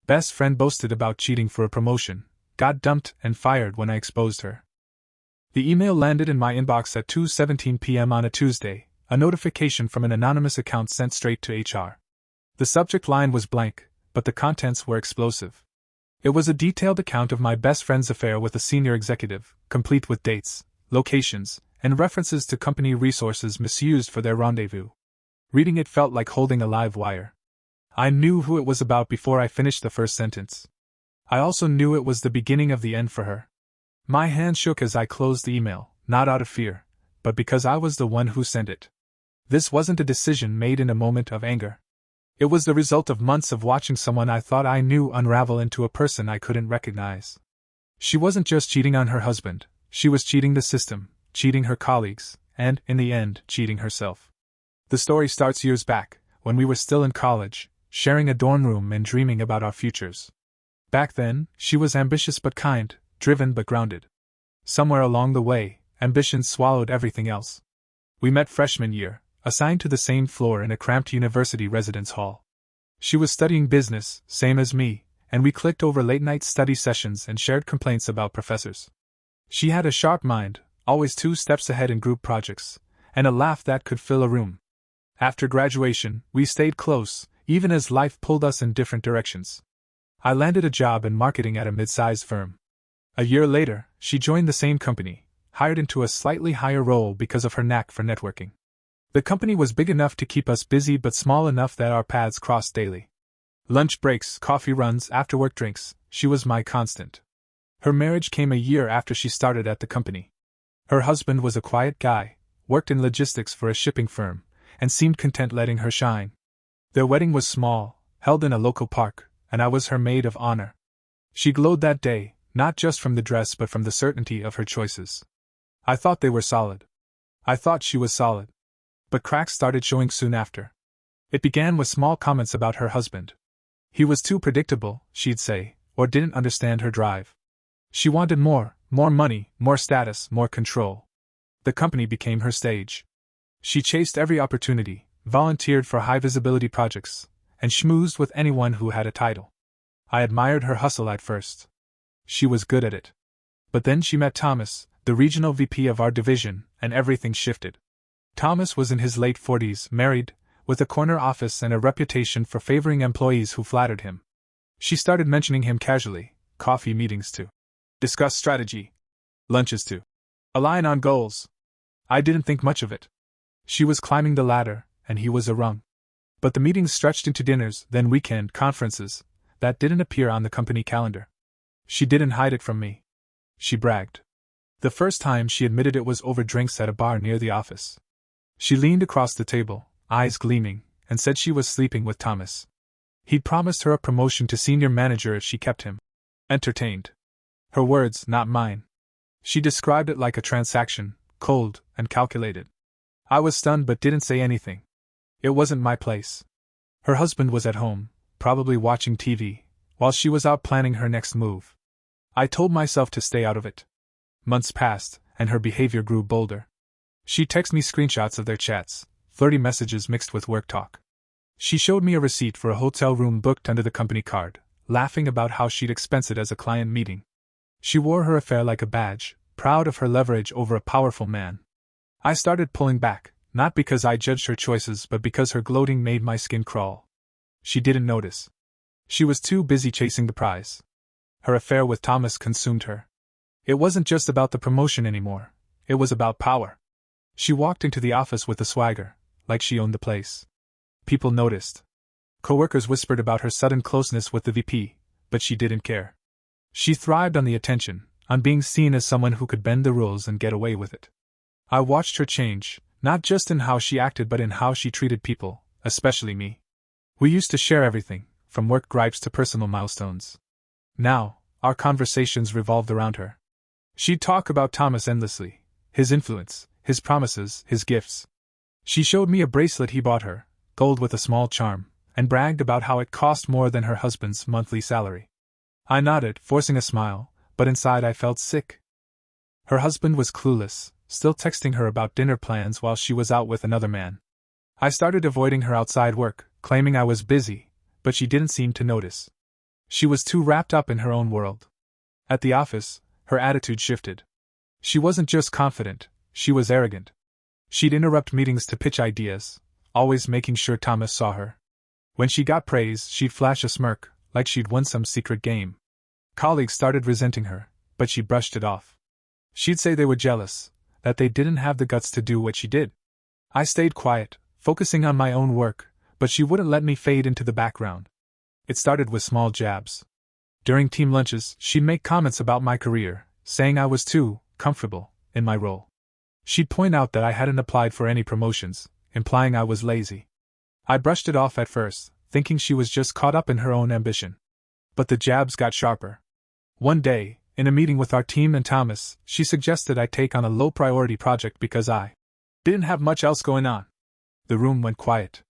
Best friend boasted about cheating for a promotion, got dumped and fired when I exposed her. The email landed in my inbox at 2:17 p.m. on a Tuesday, a notification from an anonymous account sent straight to HR. The subject line was blank, but the contents were explosive. It was a detailed account of my best friend's affair with a senior executive, complete with dates, locations, and references to company resources misused for their rendezvous. Reading it felt like holding a live wire. I knew who it was about before I finished the first sentence. I also knew it was the beginning of the end for her. My hand shook as I closed the email, not out of fear, but because I was the one who sent it. This wasn't a decision made in a moment of anger. It was the result of months of watching someone I thought I knew unravel into a person I couldn't recognize. She wasn't just cheating on her husband, she was cheating the system, cheating her colleagues, and, in the end, cheating herself. The story starts years back, when we were still in college, sharing a dorm room and dreaming about our futures. Back then, she was ambitious but kind, driven but grounded. Somewhere along the way, ambition swallowed everything else. We met freshman year, assigned to the same floor in a cramped university residence hall. She was studying business, same as me, and we clicked over late-night study sessions and shared complaints about professors. She had a sharp mind, always 2 steps ahead in group projects, and a laugh that could fill a room. After graduation, we stayed close, even as life pulled us in different directions. I landed a job in marketing at a mid-sized firm. A year later, she joined the same company, hired into a slightly higher role because of her knack for networking. The company was big enough to keep us busy but small enough that our paths crossed daily. Lunch breaks, coffee runs, after-work drinks, she was my constant. Her marriage came a year after she started at the company. Her husband was a quiet guy, worked in logistics for a shipping firm, and seemed content letting her shine. Their wedding was small, held in a local park, and I was her maid of honor. She glowed that day, not just from the dress but from the certainty of her choices. I thought they were solid. I thought she was solid. But cracks started showing soon after. It began with small comments about her husband. He was too predictable, she'd say, or didn't understand her drive. She wanted more money, more status, more control. The company became her stage. She chased every opportunity, volunteered for high-visibility projects, and schmoozed with anyone who had a title. I admired her hustle at first. She was good at it. But then she met Thomas, the regional VP of our division, and everything shifted. Thomas was in his late 40s, married, with a corner office and a reputation for favoring employees who flattered him. She started mentioning him casually, coffee meetings to discuss strategy, lunches to align on goals. I didn't think much of it. She was climbing the ladder, and he was a rung. But the meetings stretched into dinners, then weekend conferences, that didn't appear on the company calendar. She didn't hide it from me. She bragged. The first time she admitted it was over drinks at a bar near the office. She leaned across the table, eyes gleaming, and said she was sleeping with Thomas. He'd promised her a promotion to senior manager if she kept him. Entertained. Her words, not mine. She described it like a transaction, cold and calculated. I was stunned but didn't say anything. It wasn't my place. Her husband was at home, probably watching TV, while she was out planning her next move. I told myself to stay out of it. Months passed, and her behavior grew bolder. She texted me screenshots of their chats, flirty messages mixed with work talk. She showed me a receipt for a hotel room booked under the company card, laughing about how she'd expense it as a client meeting. She wore her affair like a badge, proud of her leverage over a powerful man. I started pulling back, not because I judged her choices but because her gloating made my skin crawl. She didn't notice. She was too busy chasing the prize. Her affair with Thomas consumed her. It wasn't just about the promotion anymore, it was about power. She walked into the office with a swagger, like she owned the place. People noticed. Coworkers whispered about her sudden closeness with the VP, but she didn't care. She thrived on the attention, on being seen as someone who could bend the rules and get away with it. I watched her change, not just in how she acted but in how she treated people, especially me. We used to share everything, from work gripes to personal milestones. Now, our conversations revolved around her. She'd talk about Thomas endlessly, his influence, his promises, his gifts. She showed me a bracelet he bought her, gold with a small charm, and bragged about how it cost more than her husband's monthly salary. I nodded, forcing a smile, but inside I felt sick. Her husband was clueless, still texting her about dinner plans while she was out with another man. I started avoiding her outside work, claiming I was busy, but she didn't seem to notice. She was too wrapped up in her own world. At the office, her attitude shifted. She wasn't just confident, she was arrogant. She'd interrupt meetings to pitch ideas, always making sure Thomas saw her. When she got praise, she'd flash a smirk, like she'd won some secret game. Colleagues started resenting her, but she brushed it off. She'd say they were jealous, that they didn't have the guts to do what she did. I stayed quiet, focusing on my own work, but she wouldn't let me fade into the background. It started with small jabs. During team lunches, she'd make comments about my career, saying I was too comfortable in my role. She'd point out that I hadn't applied for any promotions, implying I was lazy. I brushed it off at first, thinking she was just caught up in her own ambition. But the jabs got sharper. One day, in a meeting with our team and Thomas, she suggested I take on a low-priority project because I didn't have much else going on. The room went quiet.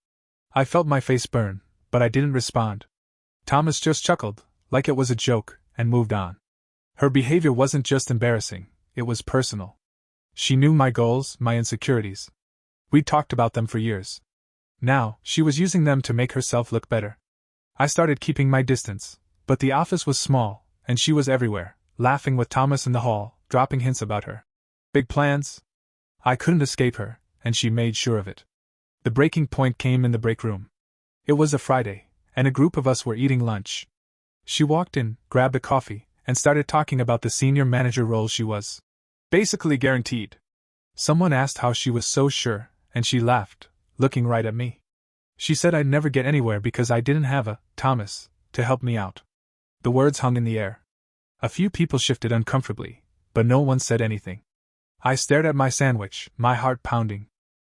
I felt my face burn, but I didn't respond. Thomas just chuckled, like it was a joke, and moved on. Her behavior wasn't just embarrassing, it was personal. She knew my goals, my insecurities. We'd talked about them for years. Now, she was using them to make herself look better. I started keeping my distance, but the office was small, and she was everywhere, laughing with Thomas in the hall, dropping hints about her big plans. I couldn't escape her, and she made sure of it. The breaking point came in the break room. It was a Friday, and a group of us were eating lunch. She walked in, grabbed a coffee, and started talking about the senior manager role she was basically guaranteed. Someone asked how she was so sure, and she laughed, looking right at me. She said I'd never get anywhere because I didn't have a Thomas to help me out. The words hung in the air. A few people shifted uncomfortably, but no one said anything. I stared at my sandwich, my heart pounding.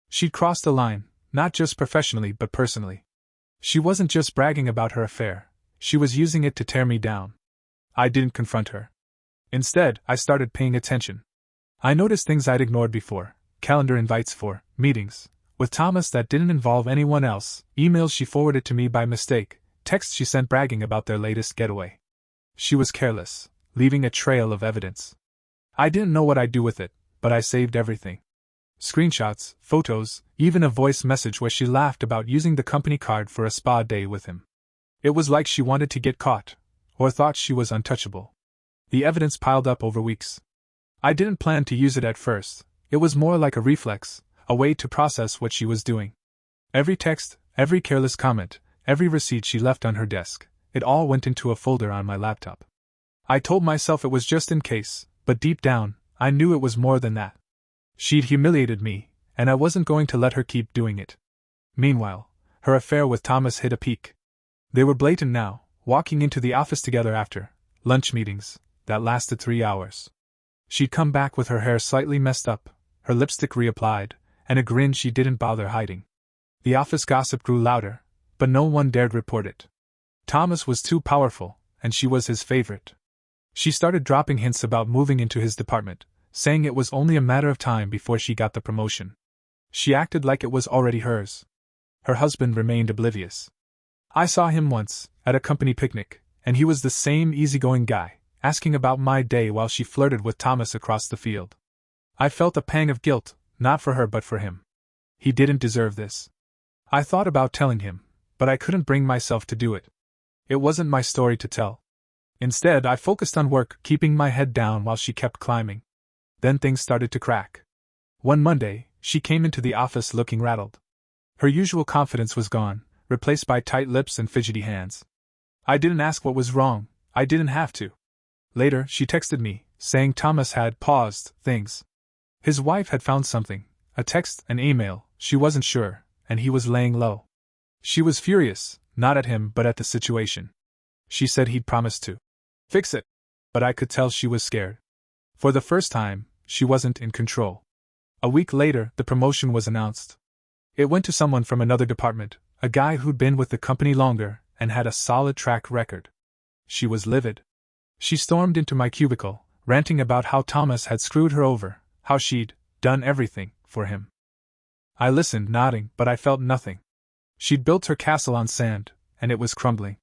She'd crossed the line, not just professionally but personally. She wasn't just bragging about her affair, she was using it to tear me down. I didn't confront her. Instead, I started paying attention. I noticed things I'd ignored before: calendar invites for meetings with Thomas that didn't involve anyone else, emails she forwarded to me by mistake, texts she sent bragging about their latest getaway. She was careless, leaving a trail of evidence. I didn't know what I'd do with it, but I saved everything. Screenshots, photos, even a voice message where she laughed about using the company card for a spa day with him. It was like she wanted to get caught, or thought she was untouchable. The evidence piled up over weeks. I didn't plan to use it at first, it was more like a reflex, a way to process what she was doing. Every text, every careless comment, every receipt she left on her desk, it all went into a folder on my laptop. I told myself it was just in case, but deep down, I knew it was more than that. She'd humiliated me, and I wasn't going to let her keep doing it. Meanwhile, her affair with Thomas hit a peak. They were blatant now, walking into the office together after lunch meetings that lasted 3 hours. She'd come back with her hair slightly messed up, her lipstick reapplied, and a grin she didn't bother hiding. The office gossip grew louder, but no one dared report it. Thomas was too powerful, and she was his favorite. She started dropping hints about moving into his department, saying it was only a matter of time before she got the promotion. She acted like it was already hers. Her husband remained oblivious. I saw him once, at a company picnic, and he was the same easygoing guy, asking about my day while she flirted with Thomas across the field. I felt a pang of guilt, not for her but for him. He didn't deserve this. I thought about telling him, but I couldn't bring myself to do it. It wasn't my story to tell. Instead, I focused on work, keeping my head down while she kept climbing. Then things started to crack. One Monday, she came into the office looking rattled. Her usual confidence was gone, replaced by tight lips and fidgety hands. I didn't ask what was wrong, I didn't have to. Later, she texted me, saying Thomas had paused things. His wife had found something, a text, an email, she wasn't sure, and he was laying low. She was furious, not at him but at the situation. She said he'd promised to fix it, but I could tell she was scared. For the first time, she wasn't in control. A week later, the promotion was announced. It went to someone from another department, a guy who'd been with the company longer and had a solid track record. She was livid. She stormed into my cubicle, ranting about how Thomas had screwed her over, how she'd done everything for him. I listened, nodding, but I felt nothing. She'd built her castle on sand, and it was crumbling.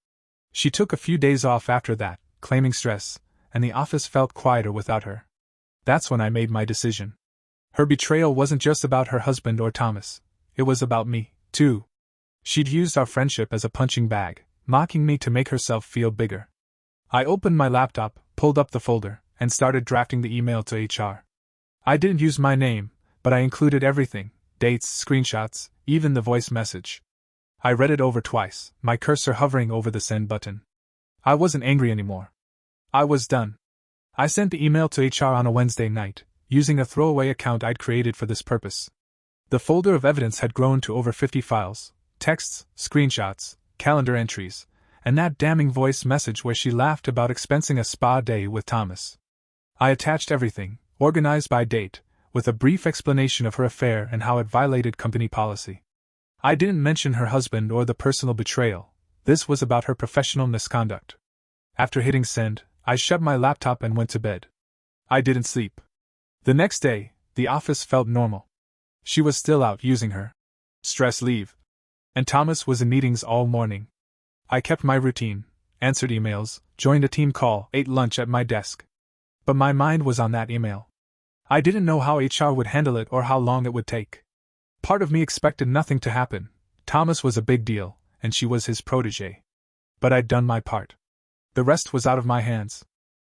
She took a few days off after that, claiming stress, and the office felt quieter without her. That's when I made my decision. Her betrayal wasn't just about her husband or Thomas, it was about me, too. She'd used our friendship as a punching bag, mocking me to make herself feel bigger. I opened my laptop, pulled up the folder, and started drafting the email to HR. I didn't use my name, but I included everything: dates, screenshots, even the voice message. I read it over twice, my cursor hovering over the send button. I wasn't angry anymore. I was done. I sent the email to HR on a Wednesday night, using a throwaway account I'd created for this purpose. The folder of evidence had grown to over 50 files: texts, screenshots, calendar entries, and that damning voice message where she laughed about expensing a spa day with Thomas. I attached everything, organized by date, with a brief explanation of her affair and how it violated company policy. I didn't mention her husband or the personal betrayal. This was about her professional misconduct. After hitting send, I shut my laptop and went to bed. I didn't sleep. The next day, the office felt normal. She was still out using her stress leave, and Thomas was in meetings all morning. I kept my routine, answered emails, joined a team call, ate lunch at my desk. But my mind was on that email. I didn't know how HR would handle it or how long it would take. Part of me expected nothing to happen. Thomas was a big deal, and she was his protégé. But I'd done my part. The rest was out of my hands.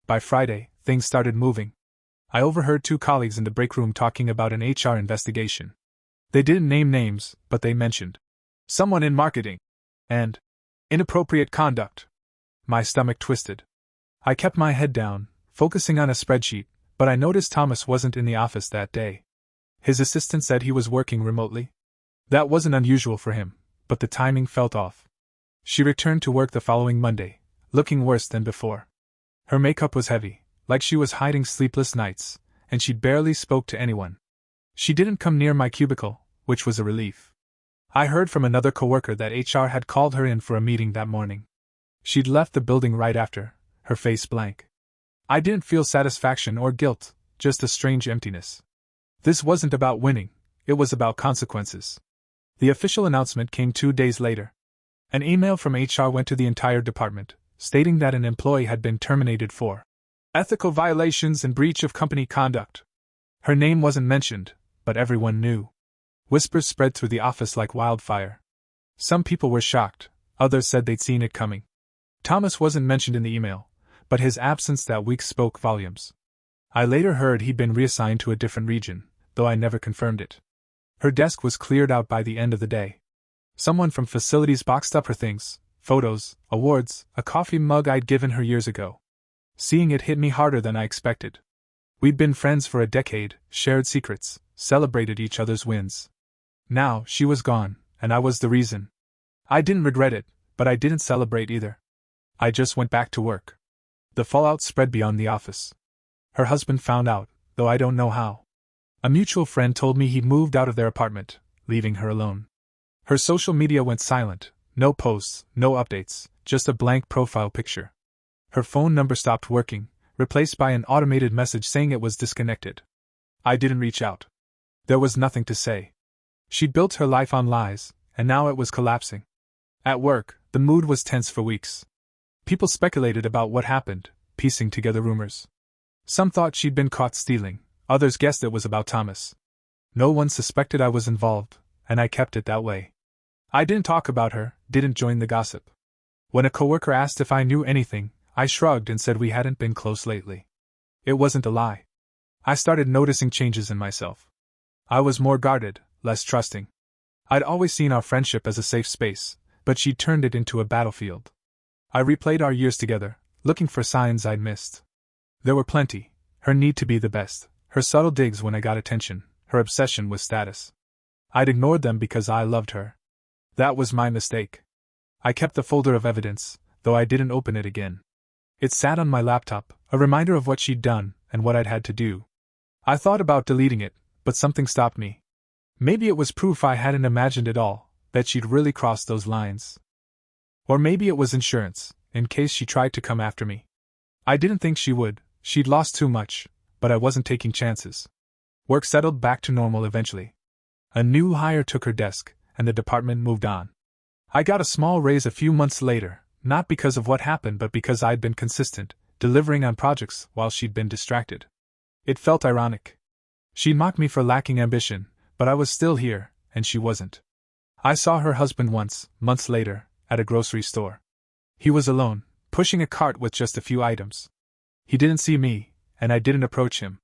By Friday, things started moving. I overheard 2 colleagues in the break room talking about an HR investigation. They didn't name names, but they mentioned someone in marketing and inappropriate conduct. My stomach twisted. I kept my head down, focusing on a spreadsheet, but I noticed Thomas wasn't in the office that day. His assistant said he was working remotely. That wasn't unusual for him, but the timing felt off. She returned to work the following Monday, looking worse than before. Her makeup was heavy, like she was hiding sleepless nights, and she barely spoke to anyone. She didn't come near my cubicle, which was a relief. I heard from another coworker that HR had called her in for a meeting that morning. She'd left the building right after, her face blank. I didn't feel satisfaction or guilt, just a strange emptiness. This wasn't about winning, it was about consequences. The official announcement came 2 days later. An email from HR went to the entire department, stating that an employee had been terminated for ethical violations and breach of company conduct. Her name wasn't mentioned, but everyone knew. Whispers spread through the office like wildfire. Some people were shocked, others said they'd seen it coming. Thomas wasn't mentioned in the email, but his absence that week spoke volumes. I later heard he'd been reassigned to a different region, though I never confirmed it. Her desk was cleared out by the end of the day. Someone from facilities boxed up her things: photos, awards, a coffee mug I'd given her years ago. Seeing it hit me harder than I expected. We'd been friends for a decade, shared secrets, celebrated each other's wins. Now, she was gone, and I was the reason. I didn't regret it, but I didn't celebrate either. I just went back to work. The fallout spread beyond the office. Her husband found out, though I don't know how. A mutual friend told me he'd moved out of their apartment, leaving her alone. Her social media went silent, no posts, no updates, just a blank profile picture. Her phone number stopped working, replaced by an automated message saying it was disconnected. I didn't reach out. There was nothing to say. She'd built her life on lies, and now it was collapsing. At work, the mood was tense for weeks. People speculated about what happened, piecing together rumors. Some thought she'd been caught stealing, others guessed it was about Thomas. No one suspected I was involved, and I kept it that way. I didn't talk about her, didn't join the gossip. When a coworker asked if I knew anything, I shrugged and said we hadn't been close lately. It wasn't a lie. I started noticing changes in myself. I was more guarded, less trusting. I'd always seen our friendship as a safe space, but she'd turned it into a battlefield. I replayed our years together, looking for signs I'd missed. There were plenty: her need to be the best, her subtle digs when I got attention, her obsession with status. I'd ignored them because I loved her. That was my mistake. I kept the folder of evidence, though I didn't open it again. It sat on my laptop, a reminder of what she'd done and what I'd had to do. I thought about deleting it, but something stopped me. Maybe it was proof I hadn't imagined it all, that she'd really crossed those lines. Or maybe it was insurance, in case she tried to come after me. I didn't think she would, she'd lost too much, but I wasn't taking chances. Work settled back to normal eventually. A new hire took her desk, and the department moved on. I got a small raise a few months later, not because of what happened but because I'd been consistent, delivering on projects while she'd been distracted. It felt ironic. She'd mocked me for lacking ambition, but I was still here, and she wasn't. I saw her husband once, months later, at a grocery store. He was alone, pushing a cart with just a few items. He didn't see me, and I didn't approach him.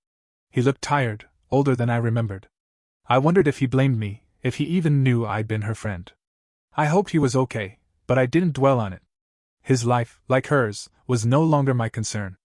He looked tired, older than I remembered. I wondered if he blamed me, if he even knew I'd been her friend. I hoped he was okay, but I didn't dwell on it. His life, like hers, was no longer my concern.